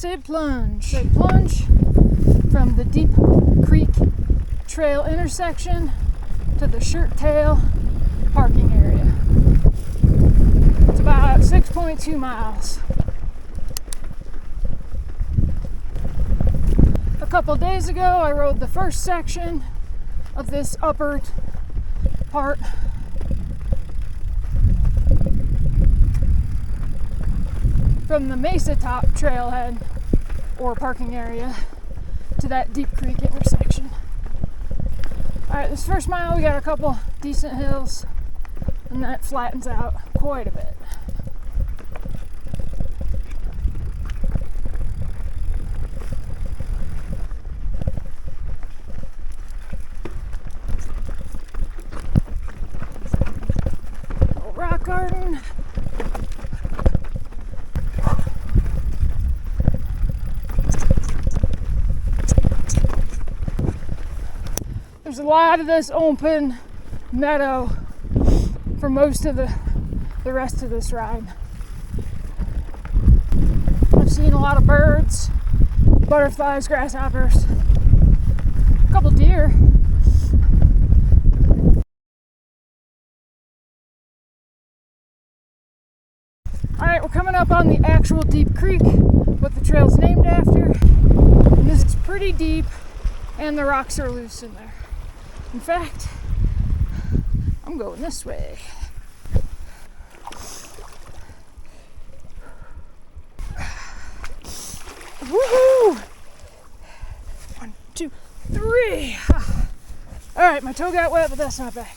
Palisade Plunge. They plunge from the Deep Creek Trail intersection to the Shirttail parking area. It's about 6.2 miles. A couple days ago, I rode the first section of this upper part. From the Mesa top trailhead or parking area to that Deep Creek intersection. Alright, this first mile we got a couple decent hills and then it flattens out quite a bit. Little rock garden. There's a lot of this open meadow for most of the rest of this ride. I've seen a lot of birds, butterflies, grasshoppers, a couple deer. Alright, we're coming up on the actual Deep Creek, what the trail's named after. And this is pretty deep and the rocks are loose in there. In fact, I'm going this way. Woohoo! 1, 2, 3. All right, my toe got wet, but that's not bad.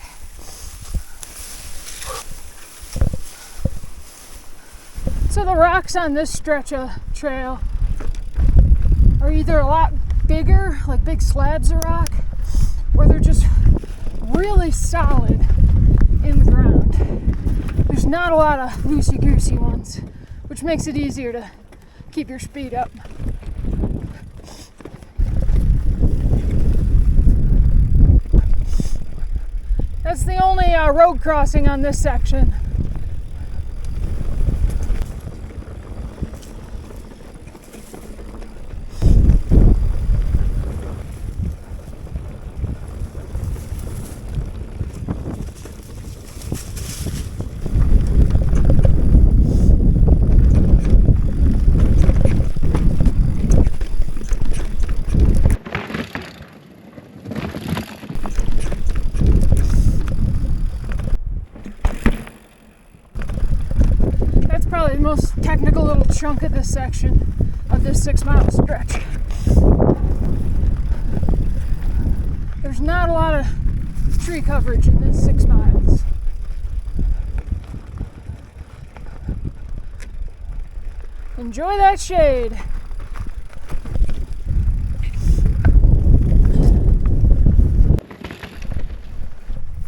So the rocks on this stretch of trail are either a lot bigger, like big slabs of rock, or they're just really solid in the ground. There's not a lot of loosey-goosey ones, which makes it easier to keep your speed up. That's the only road crossing on this section. Probably the most technical little chunk of this section of this 6-mile stretch. There's not a lot of tree coverage in this 6 miles. Enjoy that shade.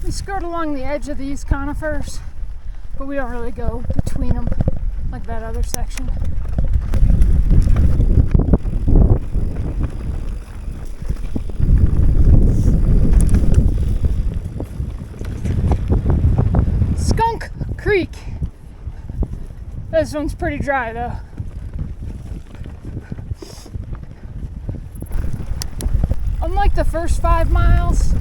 We skirt along the edge of these conifers, but we don't really go between them like that other section. Skunk Creek. This one's pretty dry though. Unlike the first 5 miles,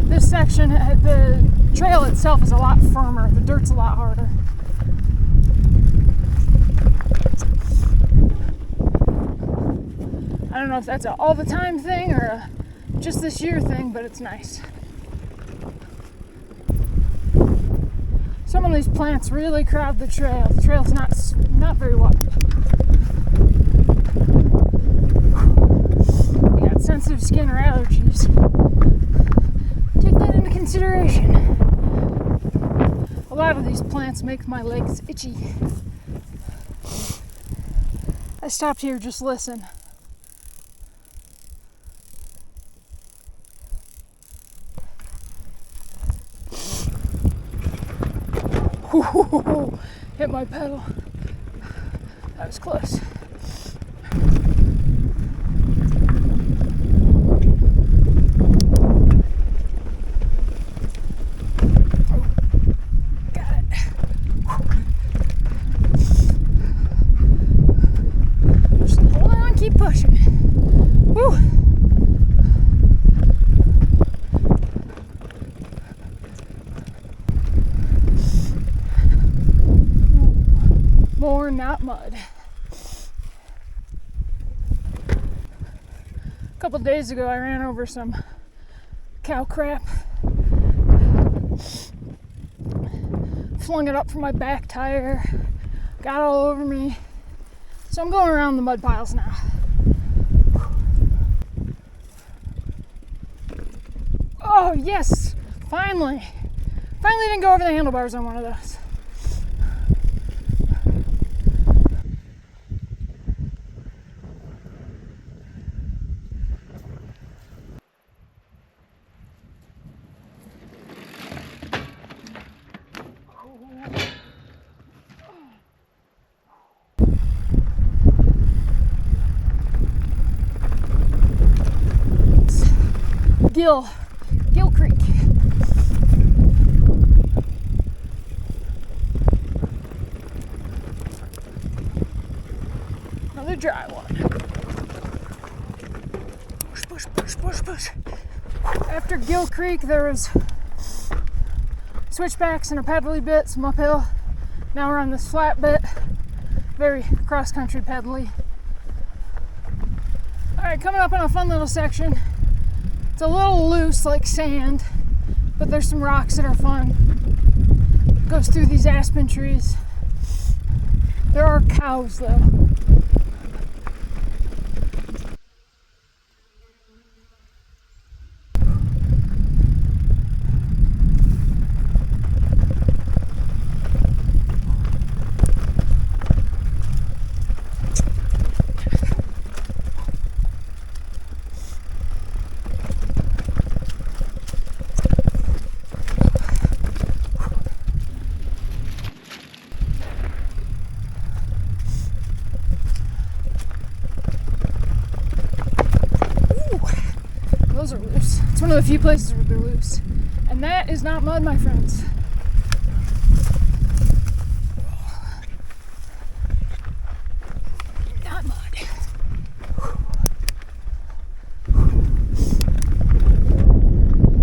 this section, the trail itself is a lot firmer. The dirt's a lot harder. I don't know if that's an all the time thing or a just this year thing, but it's nice. Some of these plants really crowd the trail. The trail's not very wide. You got sensitive skin or allergies, take that into consideration. A lot of these plants make my legs itchy. I stopped here just to listen. Ooh, hit my pedal. That was close. more, not mud. A couple days ago, I ran over some cow crap. Flung it up from my back tire. Got all over me. So I'm going around the mud piles now. Oh, yes! Finally! Finally didn't go over the handlebars on one of those. Gill Creek. Another dry one. Push, push, push, push, push. After Gill Creek, there was switchbacks and a peddly bit, some uphill. Now we're on this flat bit, very cross-country peddly. All right, coming up on a fun little section. It's a little loose like sand, but there's some rocks that are fun. It goes through these aspen trees. There are cows though. Those are loose. It's one of the few places where they're loose. And that is not mud, my friends. Not mud.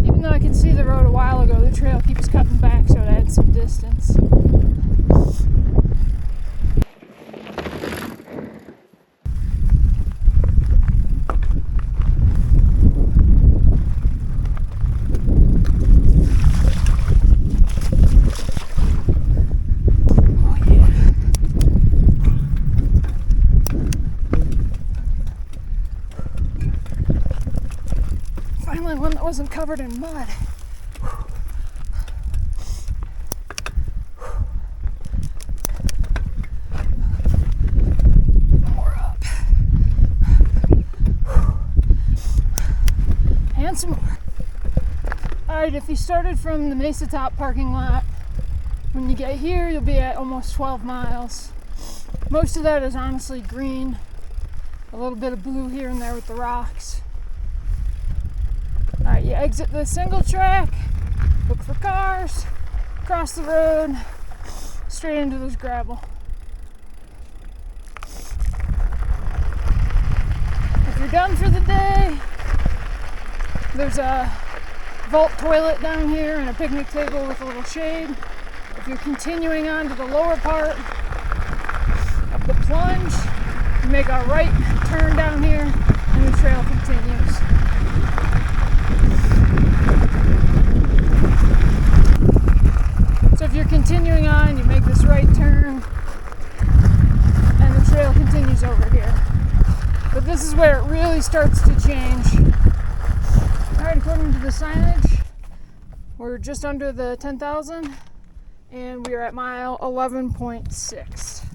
Even though I could see the road a while ago, the trail keeps cutting back so it adds some distance. One that wasn't covered in mud. More up. And some more. Alright, if you started from the Mesa Top parking lot, when you get here, you'll be at almost 12 miles. Most of that is honestly green. A little bit of blue here and there with the rocks. Alright, you exit the single track, look for cars, cross the road, straight into this gravel. If you're done for the day, there's a vault toilet down here and a picnic table with a little shade. If you're continuing on to the lower part of the plunge, you make a right turn down here and the trail continues. So if you're continuing on, you make this right turn and the trail continues over here. But this is where it really starts to change. Alright, according to the signage, we're just under the 10,000 and we are at mile 11.6.